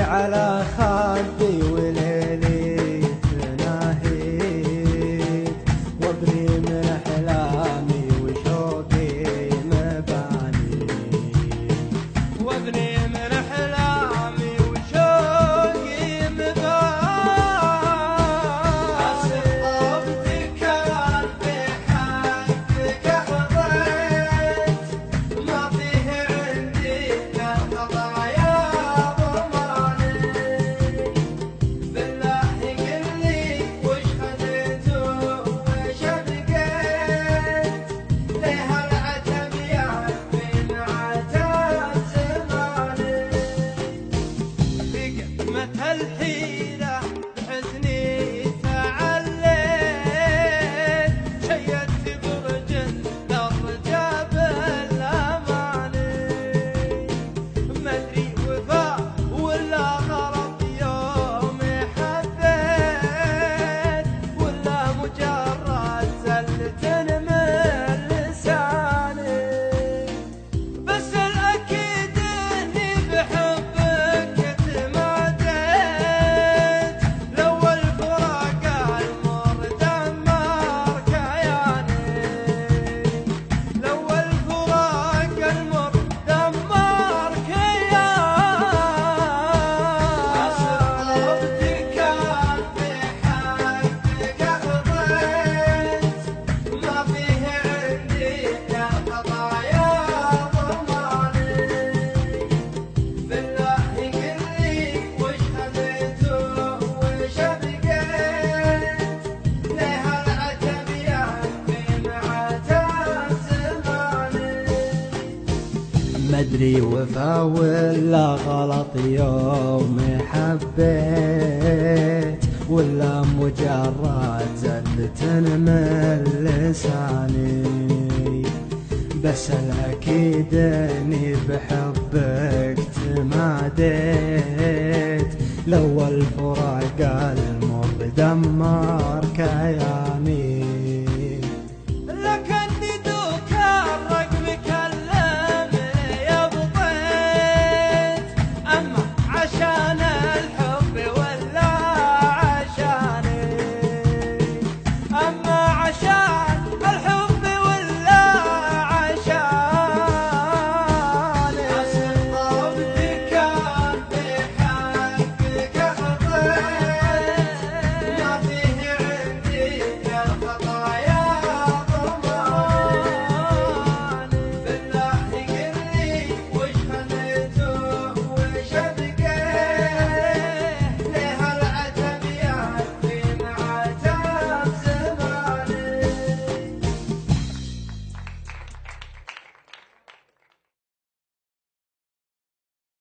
على خدي وليلي تناهيد وابني من احلامي وشوقي مباني وابني من احلامي وشوقي مباني حسب طبتك قلبي حقك حضيت ما فيه عندي الخطايا الحيرة بحزني تعليت شيدت برج للرجاب الأماني ما أدري وفا ولا غلط يوم حبيت ولا مجرد زلة من لساني بس الأكيد إني بحبك مدري وفا ولا غلط يوم حبيت ولا مجرد زلة من لساني بس الأكيد إني بحبك تماديت لو الفراق المر دمر كياني